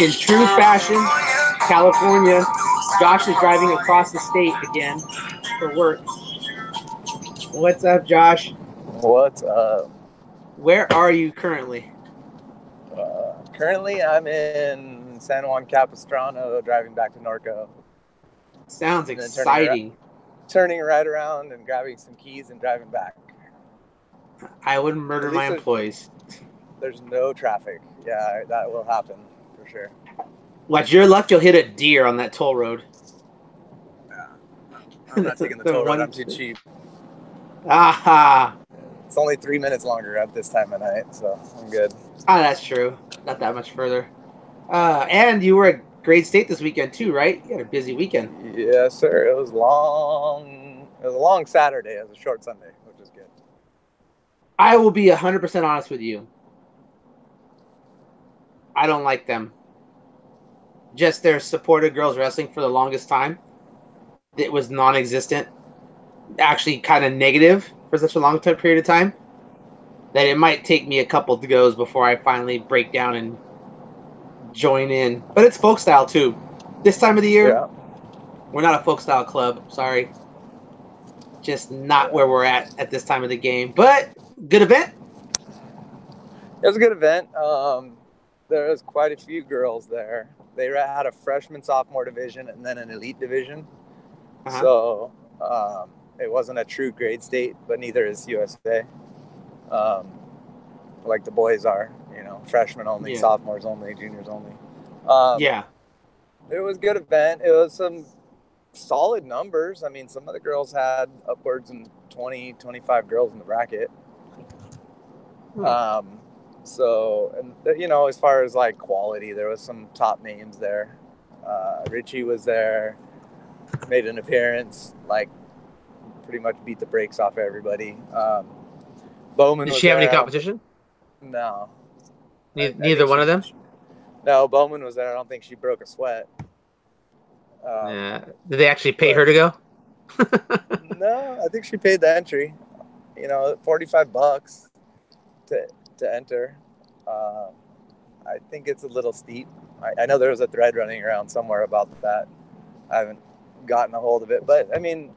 In true fashion, California, Josh is driving across the state again for work. What's up, Josh? What's up? Where are you currently? Currently, I'm in San Juan Capistrano, driving back to Norco. Sounds And then exciting. turning right around and grabbing some keys and driving back. I wouldn't murder my employees. There's no traffic. Yeah, that will happen for sure. Watch your luck, you'll hit a deer on that toll road. Yeah. I'm not taking the toll road. I'm too cheap. Aha! It's only 3 minutes longer at this time of night, so I'm good. Ah, that's true. Not that much further. And you were at Great State this weekend too, right? You had a busy weekend. Yes, sir. It was long. It was a long Saturday. It was a short Sunday, which is good. I will be 100% honest with you. I don't like them. Just their support of girls wrestling for the longest time. It was non-existent. Actually, kind of negative for such a long period of time. That it might take me a couple of goes before I finally break down and join in. But it's folk style too. This time of the year, we're not a folk style club. Sorry. Just not where we're at this time of the game. But good event. It was a good event. There was quite a few girls there. They had a freshman, sophomore division and then an elite division. Uh-huh. So it wasn't a true grade state, but neither is USA. Like the boys are, freshmen only, sophomores only, juniors only. It was a good event. It was some solid numbers. I mean, some of the girls had upwards of 20, 25 girls in the bracket. So, and as far as like quality, there was some top names there. Richie was there, made an appearance, like pretty much beat the brakes off everybody. Bowman Did she have any competition? No. Neither one of them? No, Bowman was there. I don't think she broke a sweat. Did they actually pay her to go? No, I think she paid the entry. $45 to enter. I think it's a little steep. I know there was a thread running around somewhere about that. I haven't gotten a hold of it, but I mean,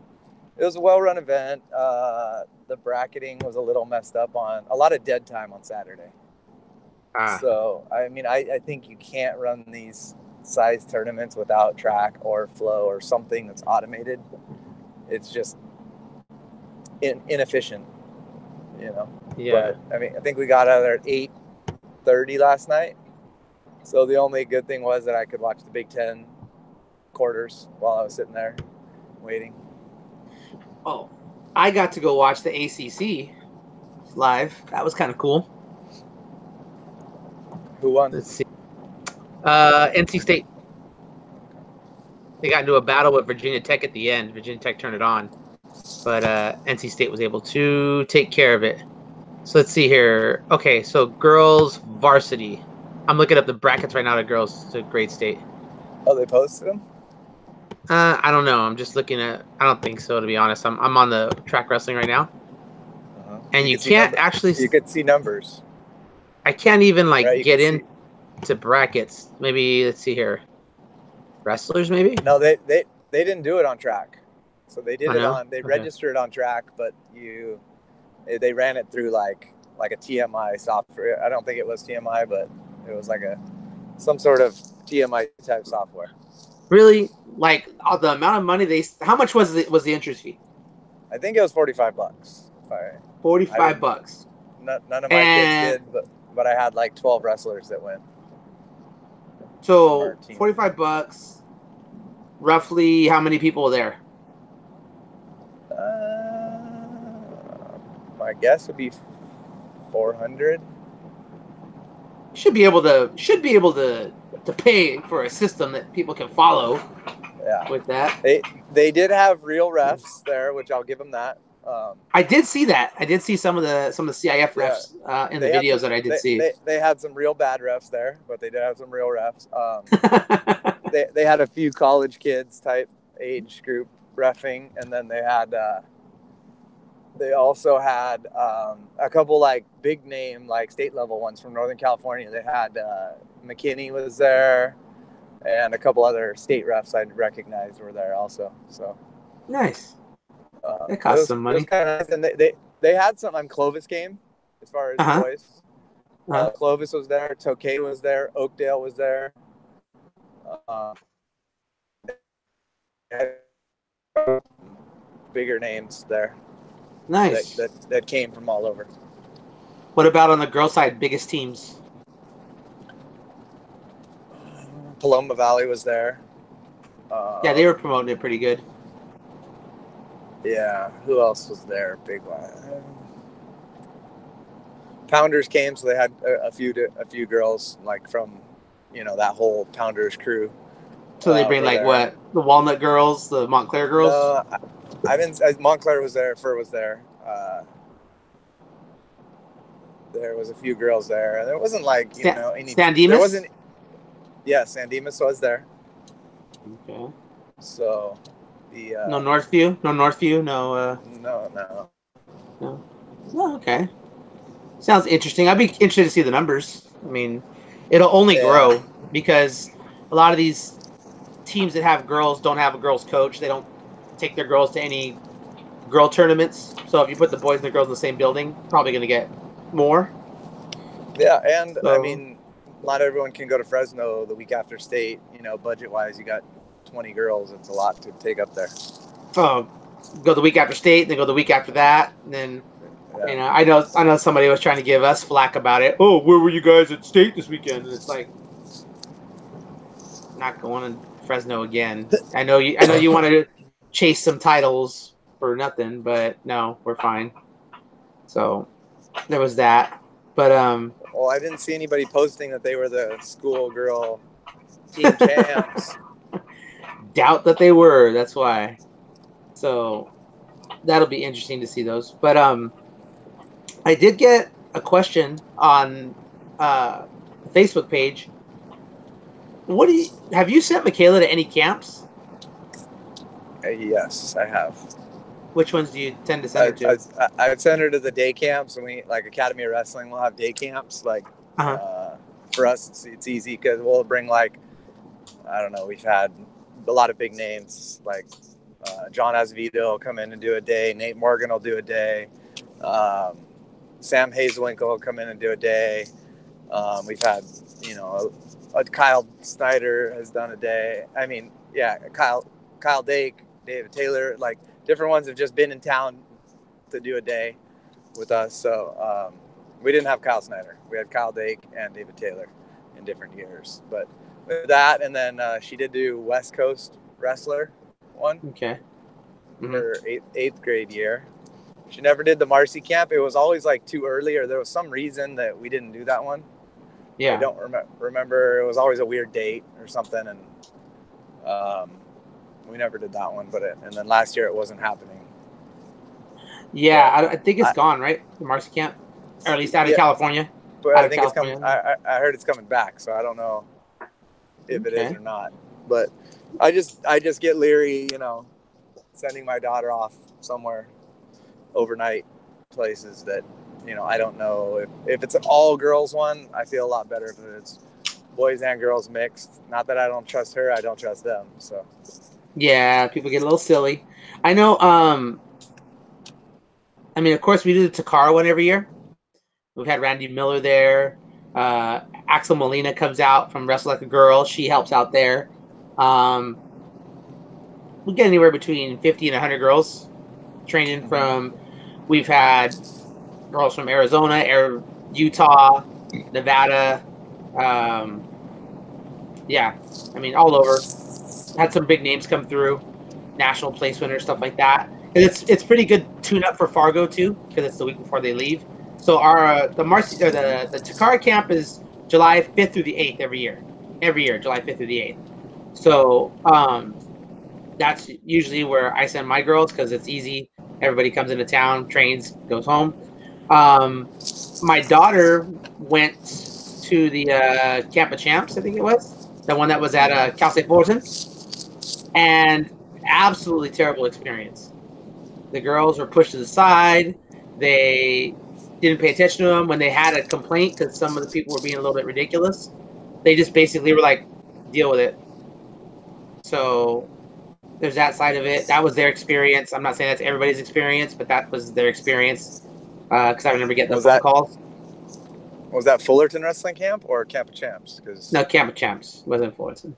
it was a well-run event. The bracketing was a little messed up on a lot of dead time on Saturday. So, I mean, I think you can't run these size tournaments without track or flow or something that's automated. It's just inefficient, Yeah. But, I mean, I think we got out of there at 8:30 last night. So the only good thing was that I could watch the Big Ten quarters while I was sitting there waiting. Oh, I got to go watch the ACC live. That was kind of cool. Who won? Let's see. NC State. They got into a battle with Virginia Tech at the end. Virginia Tech turned it on. But NC State was able to take care of it. So let's see here. Okay, so girls varsity. I'm looking up the brackets right now to girls to Great State. Oh, they posted them? I don't know. I'm just looking at. I don't think so, to be honest. I'm on the track wrestling right now, and you can't actually. You could see numbers. I can't even get into brackets. Maybe let's see here. Wrestlers, maybe. No, they didn't do it on track. So they did it on. They registered on track, but they ran it through like a TMI software. I don't think it was TMI, but it was like some sort of TMI type software. Really? Like the amount of money how much was the entry fee? I think it was $45. $45. None of my kids did, but I had like 12 wrestlers that went. So $45. Roughly, how many people were there? My guess would be 400. Should be able to pay for a system that people can follow. Yeah. With that, they did have real refs there, which I'll give them that. I did see that. I did see some of the CIF refs in the videos that I did see. They had some real bad refs there, but they did have some real refs. They had a few college kids type age group reffing, and then they had They also had a couple like big name, like state level ones from Northern California. They had McKinney was there, and a couple other state refs I recognized were there also. So Nice. That it costs was some it was money. kind of nice, and they had some on Clovis came as far as Uh huh. boys. Uh huh. Clovis was there, Tokay was there, Oakdale was there. Bigger names there Nice. that came from all over. What about on the girl side? Biggest teams? Paloma Valley was there. Yeah, they were promoting it pretty good. Yeah, who else was there? Big one. Pounders came, so they had a few girls like from that whole Pounders crew So they bring were like there. what? The Walnut girls, the Montclair girls. No, I didn't. Montclair was there. Fur was there. There was a few girls there. There wasn't like any. San There Dimas. wasn't. Yeah, San Dimas was there. Okay. So the No Northview. No Northview. No. no. No. No. Okay. Sounds interesting. I'd be interested to see the numbers. I mean, it'll only Yeah. grow because a lot of these teams that have girls don't have a girls coach. They don't take their girls to any girl tournaments. So if you put the boys and the girls in the same building, probably going to get more. Yeah, and I So mean, not everyone can go to Fresno the week after state. Budget wise, you got 20 girls. It's a lot to take up there. go the week after state, then go the week after that, and then Yeah. I know somebody was trying to give us flack about it. Oh, where were you guys at state this weekend? And it's like not going to Fresno again. I know you want to chase some titles for nothing, but no, we're fine. So there was that. But Well, I didn't see anybody posting that they were the schoolgirl team champs. doubt that they were. That's why. So that'll be interesting to see those. But I did get a question on the Facebook page. What do you have you sent Michaela to any camps? Yes, I have. Which ones do you tend to send I, her to? I'd send her to the day camps, and we like Academy of Wrestling. We'll have day camps. Like Uh-huh. for us, it's easy because we'll bring like I don't know. We've had a lot of big names like John Azevedo will come in and do a day. Nate Morgan will do a day. Um, Sam Hazelwinkle will come in and do a day. We've had, Kyle Snyder has done a day. I mean, yeah, Kyle Dake, David Taylor, like different ones have just been in town to do a day with us. So we didn't have Kyle Snyder. We had Kyle Dake and David Taylor in different years. But with that, and then she did do West Coast Wrestler one Okay. Mm-hmm. her eighth grade year. She never did the Marcy camp. It was always like too early, or there was some reason that we didn't do that one. Yeah. I don't remember. It was always a weird date or something, and we never did that one. And then last year it wasn't happening. Yeah, I think it's gone, right? The Marcy camp, or at least out of California. But Out I of think California. it's coming. I heard it's coming back, so I don't know if it is or not. But I just get leery, sending my daughter off somewhere overnight places that I don't know if it's an all girls one. I feel a lot better if it's boys and girls mixed. Not that I don't trust her, I don't trust them. So Yeah, people get a little silly. I know. I mean, of course, we do the Takara one every year. We've had Randy Miller there. Axel Molina comes out from Wrestle Like a Girl. She helps out there. We get anywhere between 50 and 100 girls training from. We've had girls from Arizona, Utah, Nevada. Yeah, I mean, all over. Had some big names come through, national place winners, stuff like that. And it's pretty good tune up for Fargo too, because it's the week before they leave. So our the Takara camp is July 5th through the 8th every year. Every year, July 5th through the 8th. So that's usually where I send my girls because it's easy. Everybody comes into town, trains, goes home. My daughter went to the Camp of Champs, I think it was the one that was at Cal State Fullerton, and absolutely terrible experience. The girls were pushed to the side. They didn't pay attention to them when they had a complaint because some of the people were being a little bit ridiculous. They just basically were like, deal with it. So there's that side of it. That was their experience. I'm not saying that's everybody's experience, but that was their experience because I remember getting the phone calls. Was that Fullerton Wrestling Camp or Camp of Champs? No, Camp of Champs wasn't Fullerton.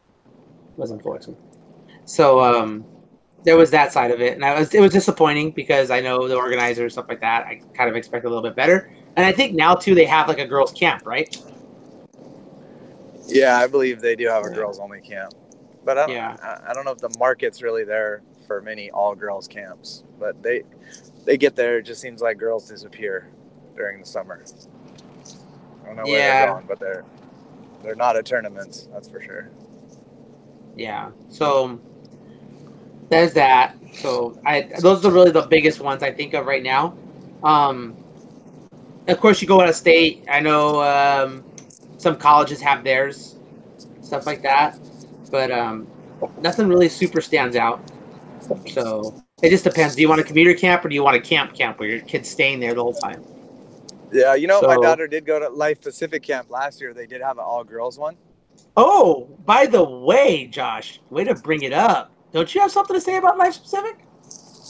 So there was that side of it, and it was disappointing because I know the organizers, stuff like that. I kind of expected a little bit better, and I think now too they have like a girls' camp, right? Yeah, I believe they do have a girls' only camp, but I don't know if the market's really there for many all girls camps. But they get there. It just seems like girls disappear during the summer. I don't know where they're going, but they're not at tournaments, that's for sure. Yeah. So there's that. So those are really the biggest ones I think of right now. Of course, you go out of state. I know some colleges have theirs, stuff like that, but nothing really super stands out. So it just depends. Do you want a commuter camp or do you want a camp where your kid's staying there the whole time? Yeah, my daughter did go to Life Pacific Camp last year. They did have an all-girls one. Oh, by the way, Josh, way to bring it up. Don't you have something to say about Life Pacific?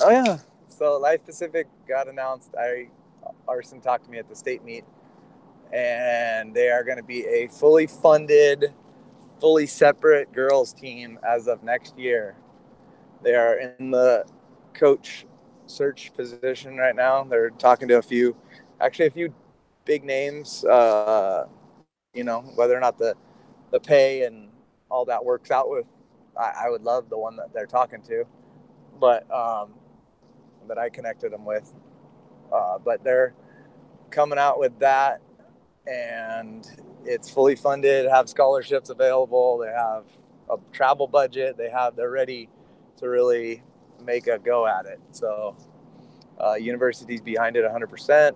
Oh, yeah. So Life Pacific got announced. Arson talked to me at the state meet, and they are going to be a fully funded, fully separate girls team as of next year. They are in the coach search position right now. They're talking to a few big names, whether or not the pay and all that works out with. I would love the one that they're talking to, but that I connected them with. But they're coming out with that, and it's fully funded, have scholarships available, they have a travel budget, they're ready to really make a go at it. So university's behind it 100%,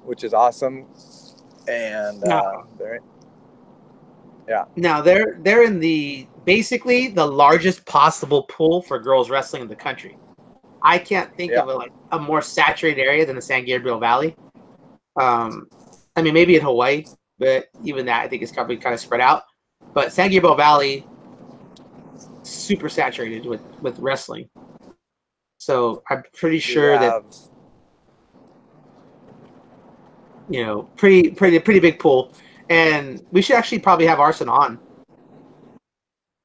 which is awesome. And Now they're in basically the largest possible pool for girls wrestling in the country. I can't think of a more saturated area than the San Gabriel Valley. I mean, maybe in Hawaii, but even that I think is probably kind of spread out. But San Gabriel Valley, super saturated with wrestling. So I'm pretty sure that pretty big pool, and we should actually probably have Arson on.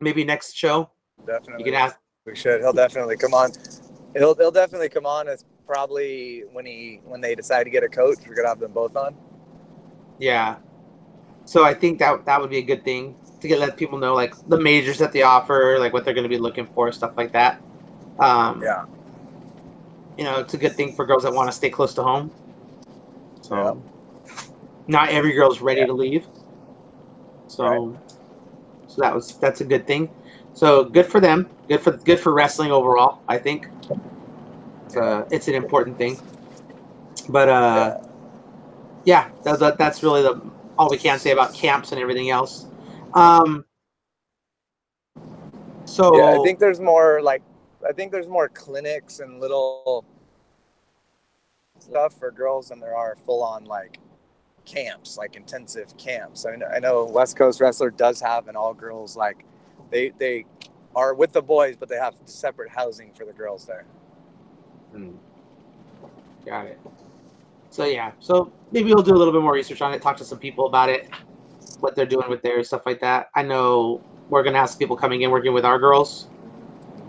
Maybe next show. Definitely, you can ask. We should. He'll definitely come on. He'll definitely come on. It's probably when they decide to get a coach, we're gonna have them both on. Yeah. So I think that would be a good thing to let people know like the majors that they offer, like what they're going to be looking for, stuff like that. It's a good thing for girls that want to stay close to home. So not every girl's ready to leave. So that's a good thing. So good for them. Good for wrestling overall, I think. It's an important thing. But that's really all we can say about camps and everything else. I think there's more clinics and little stuff for girls than there are full on like camps, like intensive camps. I mean, I know West Coast Wrestler does have an all girls, like they are with the boys, but they have separate housing for the girls there. Got it. So maybe we'll do a little bit more research on it, talk to some people about it, what they're doing with their stuff like that. I know we're going to have some people coming in working with our girls.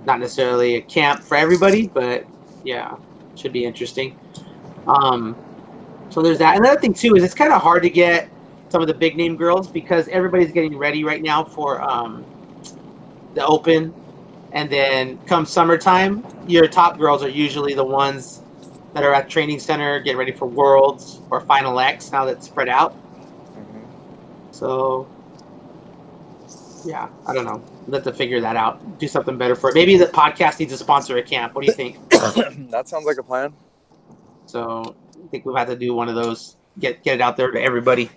Not necessarily a camp for everybody, but yeah, should be interesting. So there's that. Another thing too is it's kind of hard to get some of the big name girls because everybody's getting ready right now for the Open, and then come summertime, your top girls are usually the ones that are at training center, getting ready for Worlds or Final X. Now that's spread out. So yeah, I don't know. We'll have to figure that out. Do something better for it. Maybe the podcast needs to sponsor a camp. What do you think? That sounds like a plan. So I think we'll have to do one of those. Get it out there to everybody.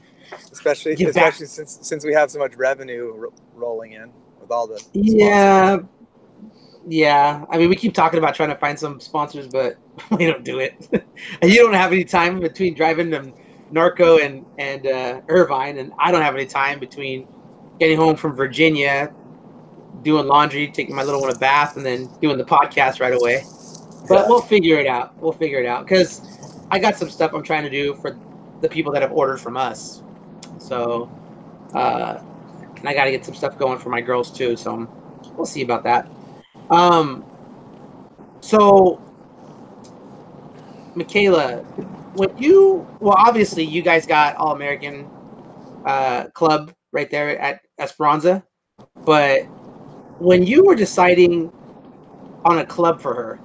Especially since we have so much revenue rolling in with all the sponsors. Yeah. I mean, we keep talking about trying to find some sponsors, but We don't do it. And you don't have any time between driving to Narco and Irvine, and I don't have any time between getting home from Virginia, doing laundry, taking my little one a bath, and then doing the podcast right away. But Yeah. we'll figure it out. We'll figure it out because I got some stuff I'm trying to do for the people that have ordered from us. So, and I got to get some stuff going for my girls too. So we'll see about that. Um, so Michaela, well, obviously you guys got All American club right there at Esperanza, but when you were deciding on a club for her,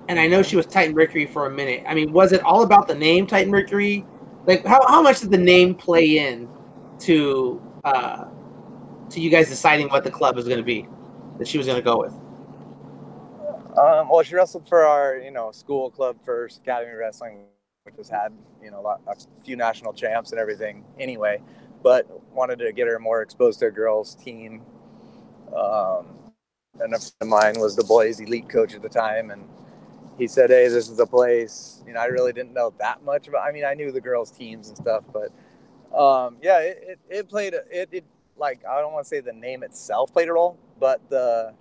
and I know she was Titan Mercury for a minute. I mean, was it all about the name Titan Mercury? Like, how much did the name play in to you guys deciding what the club was going to be that she was going to go with? Well, she wrestled for our, school club first, Academy Wrestling, which has had, a few national champs and everything anyway, but wanted to get her more exposed to a girls' team. And a friend of mine was the boys' elite coach at the time, and he said, "Hey, this is a place." I really didn't know that much about. I mean, I knew the girls' teams and stuff, but yeah, it played it like I don't want to say the name itself played a role, but the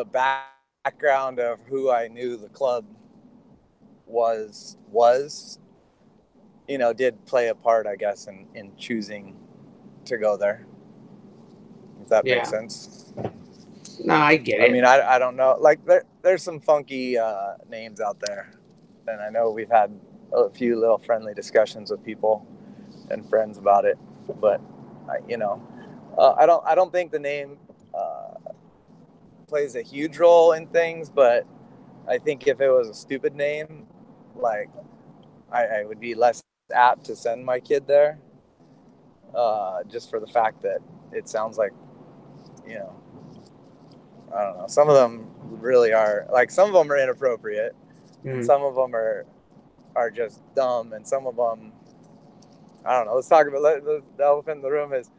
background of who I knew the club was did play a part, I guess, in choosing to go there. If that makes Yeah, sense. no, I get I it. mean, I don't know. Like there's some funky names out there, and I know we've had a few little friendly discussions with people and friends about it. But I don't think the name plays a huge role in things. But I think if it was a stupid name, like I would be less apt to send my kid there, just for the fact that it sounds like you know I don't know. Some of them really are like some of them are inappropriate, and Mm. some of them are just dumb, and some of them I don't know. Let's talk about the elephant in the room is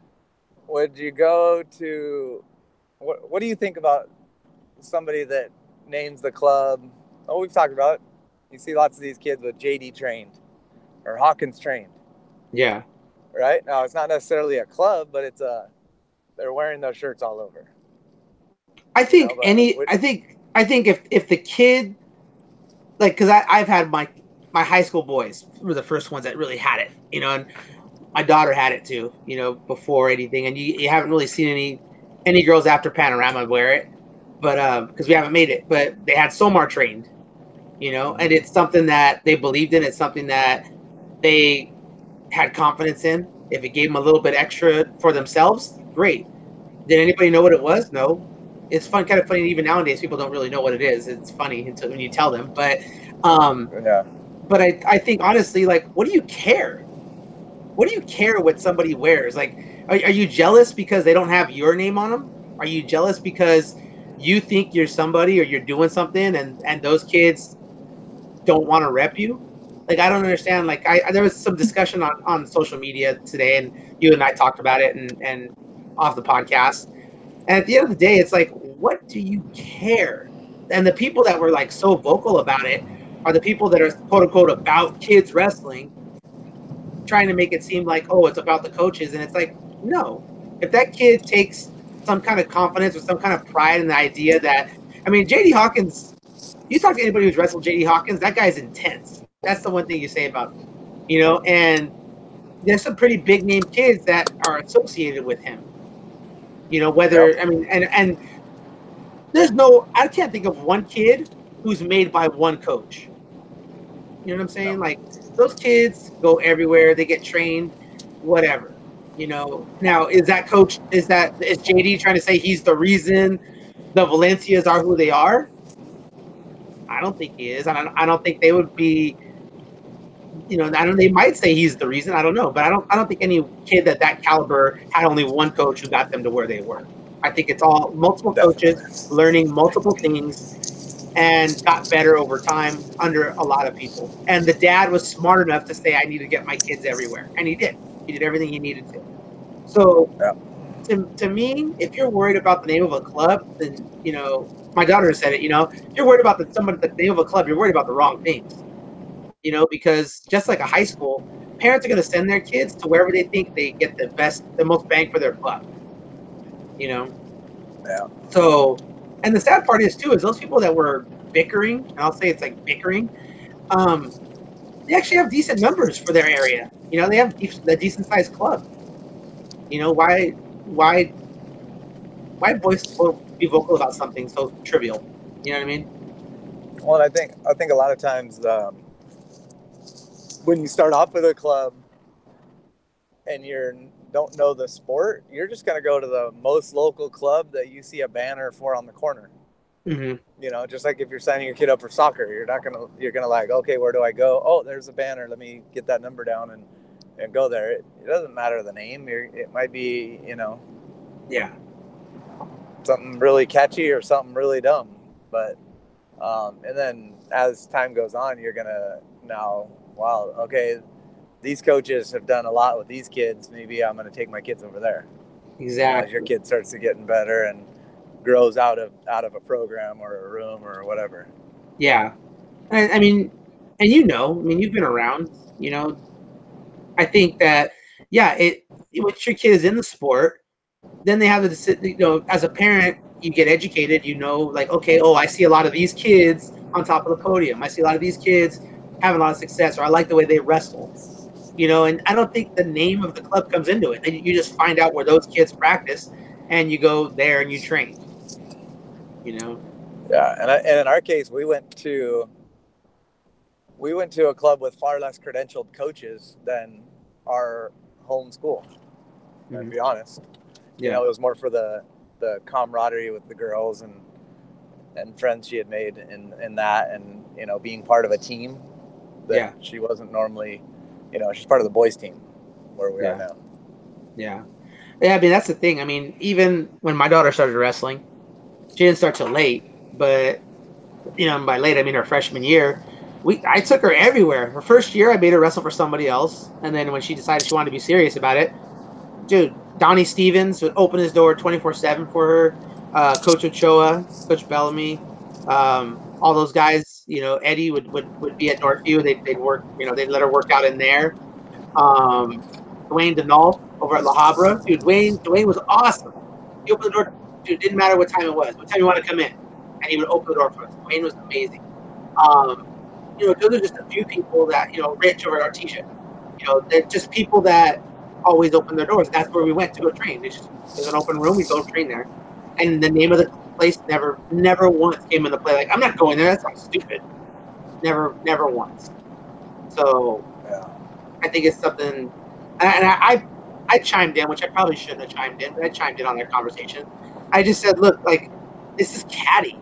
would you go to what do you think about somebody that names the club? Oh, we've talked about it. You see lots of these kids with JD trained or Hawkins trained, Yeah, right? Now it's not necessarily a club, but they're wearing those shirts all over. I think But I think if the kid, like, because I've had my high school boys were the first ones that really had it, and my daughter had it too, before anything, and you haven't really seen any girls after Panorama wear it, but because we haven't made it, but they had Somar trained, and it's something that they believed in. It's something that they had confidence in. If it gave them a little bit extra for themselves, great. Did anybody know what it was? No. It's kind of funny. Even nowadays, people don't really know what it is. It's funny until when you tell them. Um, yeah, but I think honestly, like, what do you care? What do you care what somebody wears? Like, are you jealous because they don't have your name on them? Are you jealous because you think you're somebody or you're doing something and those kids don't want to rep you? Like, I don't understand. Like, there was some discussion on social media today, and you and I talked about it and off the podcast. And at the end of the day, it's like, what do you care? And the people that were like so vocal about it are the people that are quote unquote about kids wrestling, trying to make it seem like, oh, it's about the coaches. And it's like, no. If that kid takes some kind of confidence or some kind of pride in the idea that, I mean, JD Hawkins, you talk to anybody who's wrestled JD Hawkins, that guy's intense. That's the one thing you say about him, and there's some pretty big name kids that are associated with him, yep, whether, I mean, and I can't think of one kid who's made by one coach. You know what I'm no, saying? Like, those kids go everywhere, they get trained, whatever. Now, is JD trying to say he's the reason the Valencias are who they are? I don't think he is. I don't think they would be. I don't. They might say he's the reason. I don't know, but I don't think any kid that caliber had only one coach who got them to where they were. I think it's all multiple coaches definitely. learning multiple things and got better over time under a lot of people. And the dad was smart enough to say, I need to get my kids everywhere. And he did. He did everything he needed to. So Yeah. to me, if you're worried about the name of a club, then my daughter said it. If you're worried about the name of a club, you're worried about the wrong things. Because just like a high school, parents are going to send their kids to wherever they think they get the most bang for their buck. Yeah. So, and the sad part is too is those people that were bickering, and I'll say it's like bickering, they actually have decent numbers for their area. They have a decent sized club. Why be vocal about something so trivial? You know what I mean? Well, I think a lot of times when you start off with a club and you don't know the sport, you're just gonna go to the most local club that you see a banner for on the corner. Mm-hmm. Just like if you're signing your kid up for soccer, you're gonna like, okay, where do I go? Oh, there's a banner. Let me get that number down and go there. It doesn't matter the name. It might be Yeah, something really catchy or something really dumb, but and then as time goes on, you're gonna now, wow, okay, these coaches have done a lot with these kids. Maybe I'm gonna take my kids over there. As your exactly. kid starts to getting better and grows out of a program or a room or whatever. Yeah, I mean, and you've been around. I think that once your kid is in the sport, then they have to, as a parent, you get educated. Like, okay, oh, I see a lot of these kids on top of the podium. I see a lot of these kids having a lot of success, or I like the way they wrestle. And I don't think the name of the club comes into it. Then you just find out where those kids practice, and you go there and you train. Yeah, and in our case, we went to a club with far less credentialed coaches than our home school. To Mm-hmm. be honest, Yeah, it was more for the camaraderie with the girls and friends she had made in that, and being part of a team that yeah, she wasn't normally. She's part of the boys team where we are yeah, now. yeah. Yeah, I mean, that's the thing. I mean, even when my daughter started wrestling, she didn't start till late, but by late I mean her freshman year. I took her everywhere. Her first year, I made her wrestle for somebody else, and then when she decided she wanted to be serious about it, dude, Donnie Stevens would open his door 24/7 for her. Coach Ochoa, Coach Bellamy, all those guys. Eddie would be at Northview. They'd work. They'd let her work out in there. Um, Dwayne Denault over at La Habra, dude. Dwayne was awesome. He opened the door. Dude, didn't matter what time it was. What time you want to come in, and he would open the door for us. Dwayne was amazing. Um, those are just a few people that Rich over at Artesia. They're just people that always open their doors. That's where we went to go train. There's an open room. We go train there, and the name of the place never once came into play. Like, I'm not going there. That sounds stupid. Never once. So Yeah. I think it's something, and I chimed in, which I probably shouldn't have chimed in, but I chimed in on their conversation. I just said, look, like, this is catty.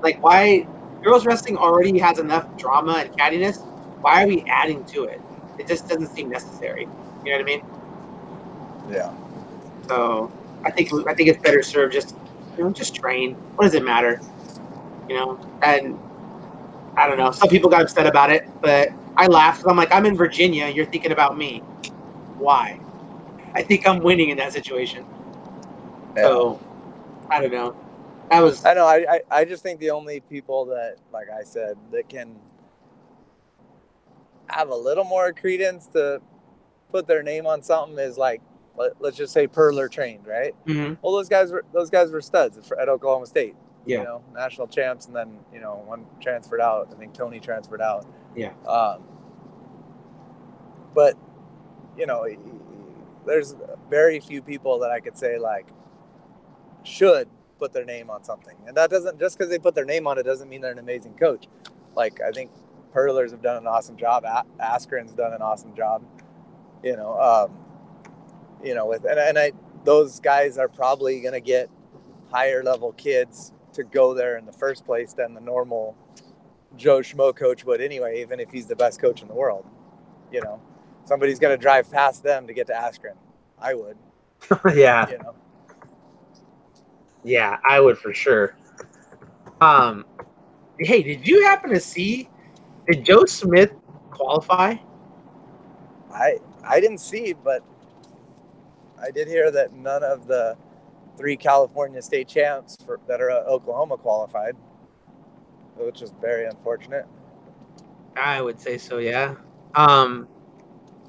Like, why girls wrestling already has enough drama and cattiness? Why are we adding to it? It just doesn't seem necessary. You know what I mean? Yeah. So I think it's better served just train. What does it matter? And I don't know. Some people got upset about it, but I laughed. I'm like, I'm in Virginia. You're thinking about me. Why? I think I'm winning in that situation. Yeah. So I don't know. That was I know. I just think the only people that, like I said, that can have a little more credence to put their name on something is like, let's just say Perler trained, right? mm-hmm. Well, those guys were studs at Oklahoma State. Yeah. National champs, and then one transferred out. I think Tony transferred out. Yeah. But there's very few people that I could say like should put their name on something, and that doesn't, just because they put their name on it doesn't mean they're an amazing coach. Like, I think Perlers have done an awesome job. Askren's done an awesome job. With those guys are probably going to get higher level kids to go there in the first place than the normal Joe Schmo coach would anyway, even if he's the best coach in the world. Somebody's going to drive past them to get to Askren. I would. Yeah. Yeah, I would for sure. Hey, did you happen to see? Did Joe Smith qualify? I didn't see, but I did hear that none of the 3 California state champs that are at Oklahoma qualified, which is very unfortunate. I would say so, yeah. No,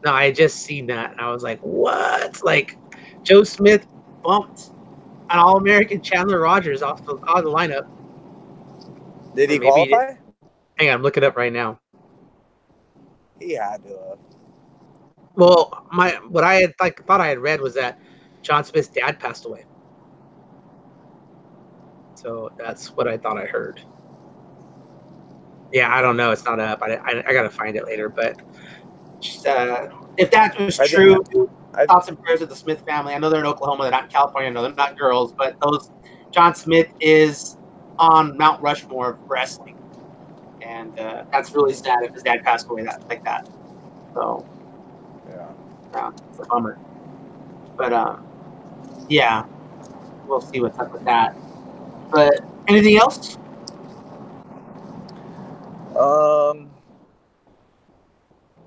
I just seen that and I was like, what? Like Joe Smith bumped an All-American Chandler Rogers off the lineup. Did Or he maybe qualify? hang on, I'm looking it up right now. He had to have. Well, what I had thought I had read was that John Smith's dad passed away. So that's what I thought I heard. Yeah, I don't know. It's not up. I gotta find it later. But if that was true, thoughts and prayers of the Smith family. I know they're in Oklahoma. They're not in California. I know they're not girls. But John Smith is on Mount Rushmore of wrestling, and that's really sad if his dad passed away like that. So yeah, it's a bummer. But yeah, we'll see what's up with that. But anything else?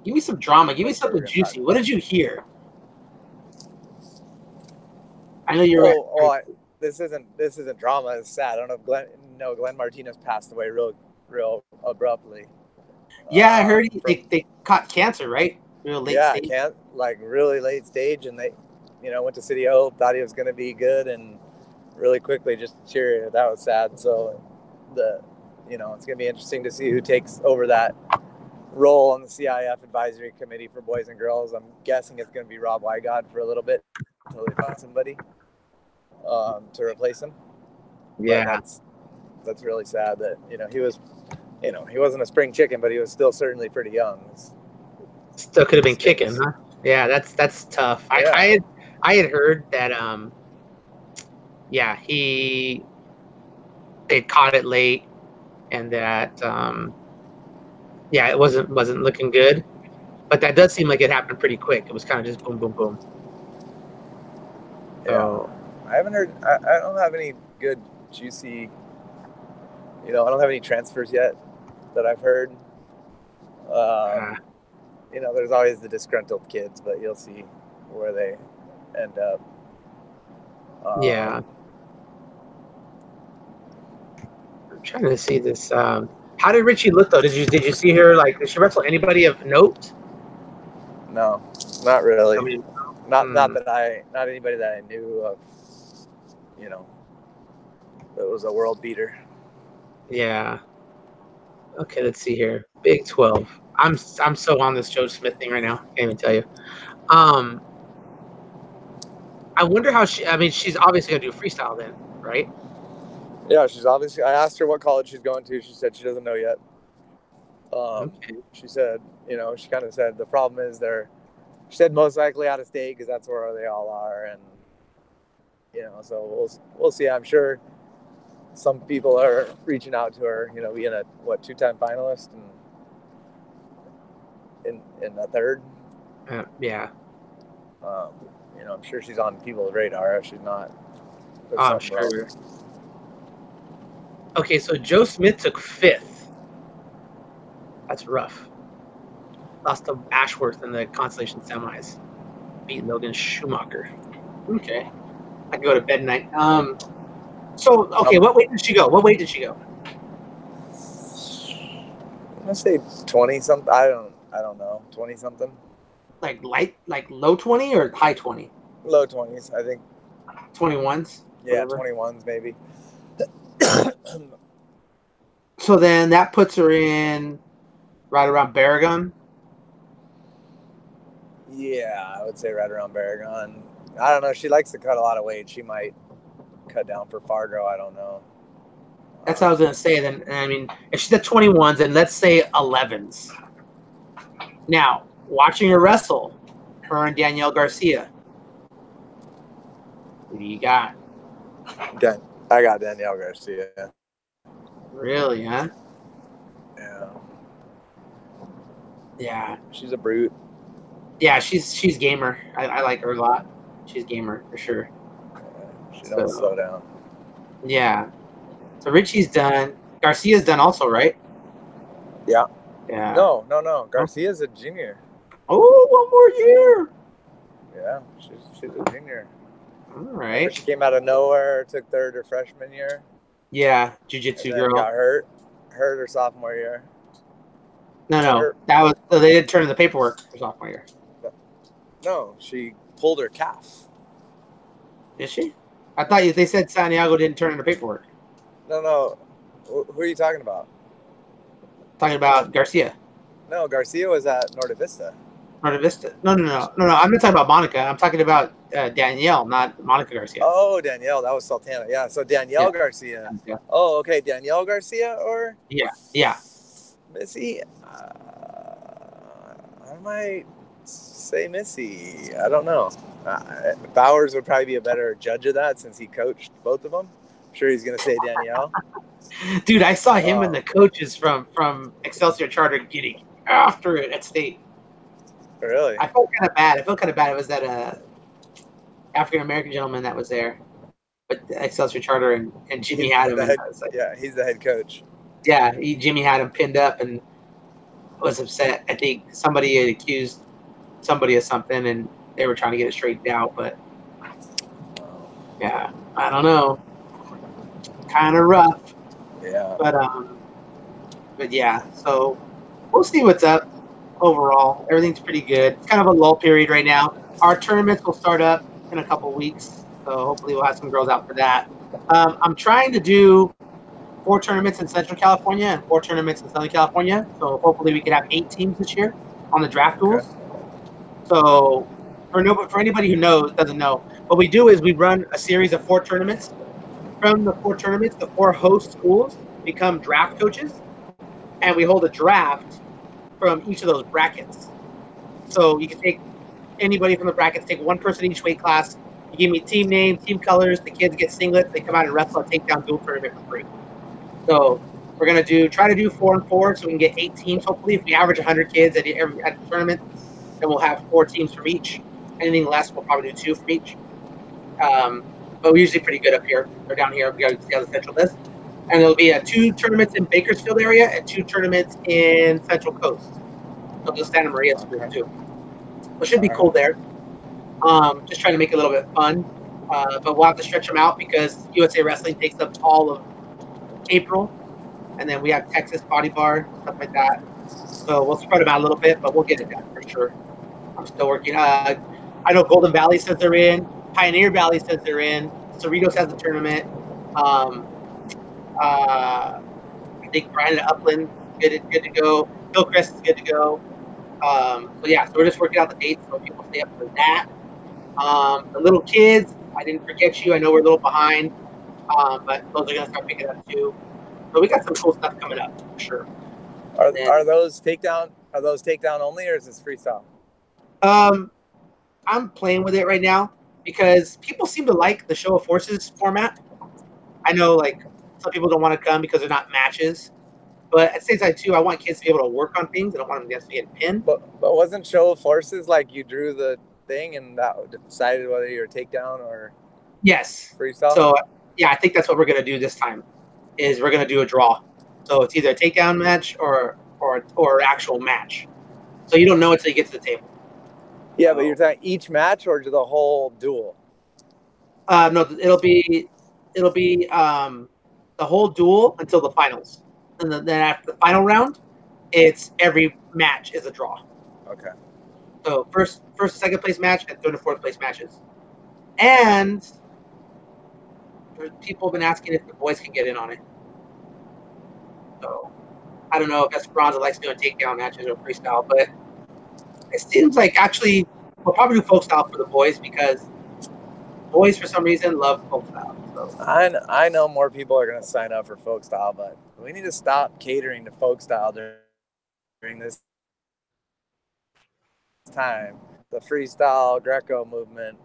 Give me some drama. Give me something juicy. What did you hear? I know you're. This isn't drama. It's sad. I don't know. Glenn Martinez passed away real abruptly. Yeah, I heard they caught cancer, right? Real late stage. Really late stage, and they, went to City of Hope, thought he was going to be good, and really quickly just deteriorated. That was sad. So it's going to be interesting to see who takes over that role on the CIF advisory committee for boys and girls. I'm guessing it's going to be Rob Wygod for a little bit until they find somebody to replace him. Yeah, but that's really sad that he was, he wasn't a spring chicken, but he was still certainly pretty young. Still could have been kicking, huh? Yeah, that's tough. Yeah. I had heard that they caught it late, and that it wasn't looking good. But that does seem like it happened pretty quick. It was kind of just boom, boom, boom. So, I haven't heard. I don't have any good juicy. I don't have any transfers yet that I've heard. There's always the disgruntled kids, but you'll see where they end up. Yeah. I'm trying to see this. How did Richie look though? Did you see her? Like, did she wrestle anybody of note? No, not really. Not anybody that I knew of. That was a world beater. Yeah. Okay, let's see here. Big 12. I'm so on this Joe Smith thing right now. Can't even tell you. I wonder how she's obviously gonna do freestyle then, right? Yeah, she's obviously. I asked her what college she's going to. She said she doesn't know yet. Okay. She said, she kind of said the problem is she said most likely out of state because that's where they all are, and so we'll see. I'm sure some people are reaching out to her. Being a 2-time finalist and in the third. Yeah. I'm sure she's on people's radar if she's not. Oh, sure. Okay, so Joe Smith took 5th. That's rough. Lost to Ashworth in the consolation semis. Beat Logan Schumacher. Okay. I can go to bed tonight. What weight did she go? I'm gonna say 20 something. I don't know. 20 something. Like low 20 or high 20? Low 20s, I think. 21s? Yeah, whatever. 21s maybe. So then that puts her in right around Baragon? Yeah, I would say right around Baragon. I don't know. She likes to cut a lot of weight. She might cut down for Fargo. I don't know. That's what I was going to say. Then, if she's at 21s, and let's say 11s. Now, watching her wrestle, her and Danielle Garcia. Who do you got? I got Danielle Garcia. Really, huh? Yeah. Yeah. She's a brute. Yeah, she's gamer. I like her a lot. She's gamer for sure. Yeah, she don't slow down. Yeah. So Richie's done. Garcia's done also, right? Yeah. Yeah. No. Garcia's a junior. Oh, 1 more year. Yeah, she's a junior. All Remember, right. she came out of nowhere, took third her freshman year, Yeah, and jiu-jitsu then girl. got hurt her sophomore year. No. Her, That was so they didn't turn in the paperwork for sophomore year. no, she pulled her calf. Did she? I thought they said Santiago didn't turn in the paperwork. No. Who are you talking about? Talking about Garcia. No, Garcia was at Norte Vista. Norte Vista. No. I'm not talking about Monica. I'm talking about Danielle, not Monica Garcia. Oh, Danielle, that was Sultana. Yeah, so Danielle Yeah. Garcia. Yeah. Oh, okay, Danielle Garcia or Yeah. Missy. I might say Missy. I don't know. Bowers would probably be a better judge of that since he coached both of them. I'm sure he's going to say Danielle. Dude, I saw him and the coaches from Excelsior Charter getting after it at state. Really? I felt kind of bad. It was that African American gentleman that was there, but Excelsior Charter and Jimmy had him, and I was like, yeah, he's the head coach. yeah, Jimmy had him pinned up and was upset. I think somebody had accused somebody of something, and they were trying to get it straightened out. But yeah, I don't know, kind of rough. Yeah. But yeah, so we'll see what's up. Overall, everything's pretty good. It's kind of a lull period right now. Our tournaments will start up in a couple of weeks, so hopefully we'll have some girls out for that. I'm trying to do 4 tournaments in Central California and 4 tournaments in Southern California. So hopefully we can have 8 teams this year on the draft duels. Okay. So for anybody who doesn't know, what we do is we run a series of 4 tournaments. From the 4 tournaments, the 4 host schools become draft coaches, and we hold a draft from each of those brackets. So you can take anybody from the brackets, take one person each weight class. You give me team name, team colors. The kids get singlets. They come out and wrestle a takedown dual tournament for free. So we're gonna try to do 4 and 4, so we can get 8 teams. Hopefully, if we average 100 kids at the tournament, then we'll have 4 teams from each. Anything less, we'll probably do 2 from each. But we're usually pretty good up here or down here. We got to see how the Central does. And there'll be 2 tournaments in Bakersfield area and 2 tournaments in Central Coast. So the Santa Maria school too. So it should be cool there. Just trying to make it a little bit fun. But we'll have to stretch them out because USA Wrestling takes up all of April. And then we have Texas Body Bar, stuff like that. So we'll spread them out a little bit, but we'll get it done for sure. I'm still working. I know Golden Valley says they're in. Pioneer Valley says they're in. Cerritos has a tournament. I think Brian at Upland good to go. Hillcrest is good to go. So we're just working out the dates so people stay up for that. The little kids, I didn't forget you. I know we're a little behind, but those are gonna start picking up too. So we got some cool stuff coming up for sure. Are those takedown only, or is this freestyle? I'm playing with it right now because people seem to like the show of forces format. I know like some people don't want to come because they're not matches, but at the same time too, I want kids to be able to work on things. I don't want them to get pinned. But wasn't show of forces like you drew the thing and that decided whether you're takedown or freestyle? So yeah, I think that's what we're gonna do this time. Is we're gonna do a draw. So it's either a takedown match or actual match. So you don't know until you get to the table. Yeah, but you're talking each match or the whole duel? No, it'll be the whole duel until the finals, and then after the final round, it's every match is a draw. Okay. So first, second place match, and third and fourth place matches. And people have been asking if the boys can get in on it. So I don't know if Esperanza likes doing takedown matches or freestyle, but it seems like actually we'll probably do folk style for the boys because boys for some reason love folk style. So I know more people are going to sign up for folk style, but we need to stop catering to folk style during this time. The freestyle Greco movement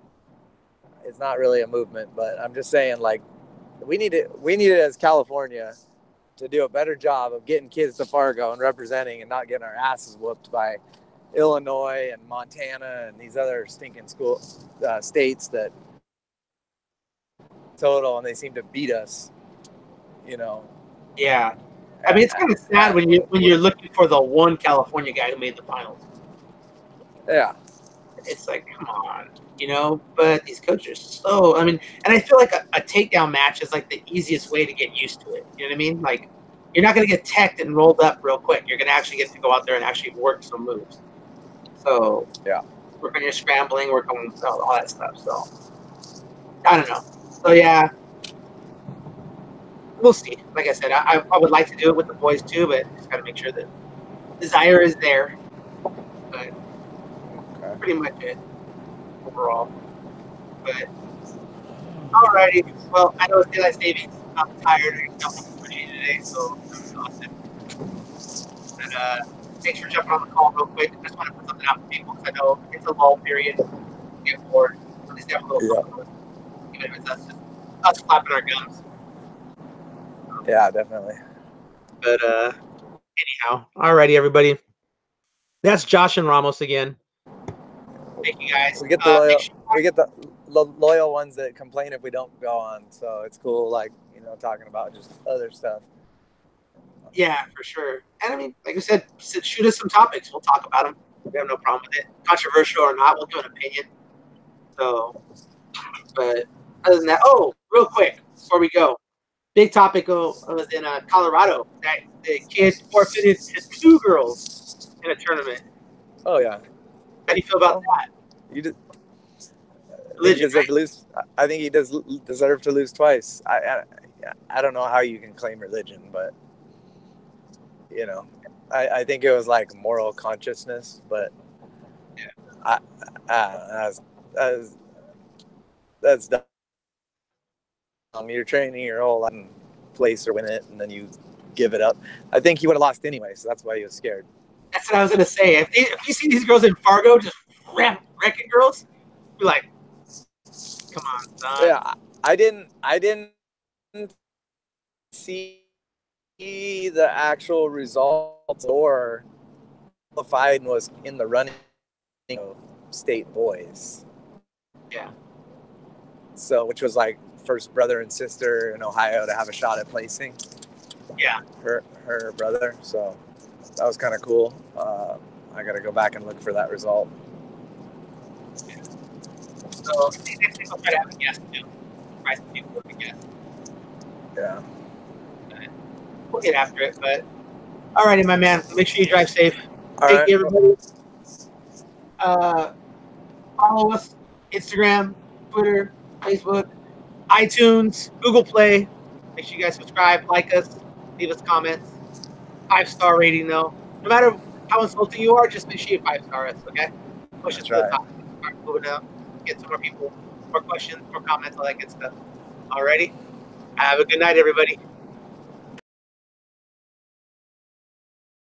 is not really a movement, but I'm just saying, like, we need it as California to do a better job of getting kids to Fargo and representing and not getting our asses whooped by Illinois and Montana and these other stinking states that total, and they seem to beat us, Yeah, I mean it's kind of sad when you're looking for the one California guy who made the finals. Yeah, it's like, come on, but these coaches are slow. I mean, and I feel like a takedown match is like the easiest way to get used to it. You know what I mean? Like, you're not going to get teched and rolled up real quick. You're going to actually get to go out there and actually work some moves. So, Yeah. work on your scrambling, work on all that stuff. So, I don't know. So, yeah, we'll see. Like I said, I would like to do it with the boys too, but just got to make sure that desire is there. But pretty much it overall. But alrighty. Well, I know it's daylight savings. I'm tired. I got today, so I'm exhausted. But thanks for jumping on the call real quick. I just want to put something out for people because I know it's a lull period. Get bored. At least have a little fun with it, even if it's us flapping our gums. Yeah, definitely. But anyhow, alrighty, everybody. That's Josh and Ramos again. Thank you guys. We get the loyal, we get the loyal ones that complain if we don't go on. So it's cool, like talking about just other stuff. Yeah, for sure. And I mean, like I said, shoot us some topics. We'll talk about them. We have no problem with it. Controversial or not, we'll give an opinion. So, but other than that, real quick before we go, big topic was in Colorado that the kid forfeited to 2 girls in a tournament. Oh yeah. How do you feel about that? You just. Religion, right? To lose. I think he does deserve to lose twice. I don't know how you can claim religion, but I think it was like moral consciousness, but yeah. That's dumb. You're training your whole life in place or win it, and then you give it up. I think he would have lost anyway, so that's why he was scared. That's what I was gonna say. If you see these girls in Fargo just wrecking girls, you're like, come on, son. Yeah, I didn't see the actual results or qualified and was in the running state boys. Yeah. So, which was like first brother and sister in Ohio to have a shot at placing. Yeah. Her brother. So that was kind of cool. I got to go back and look for that result. Yeah. So next week I'll try to have a guest too. Try some people with a guest. Yeah. We'll get after it, but alrighty, my man. Make sure you drive safe. All Thank right. you, everybody. Follow us: Instagram, Twitter, Facebook, iTunes, Google Play. Make sure you guys subscribe, like us, leave us comments. 5-star rating, though. No matter how insulting you are, just make sure you 5-star us, okay? Push us to the top. Start moving up. Get some more people, more questions, more comments, all that good stuff. Alrighty. Have a good night, everybody.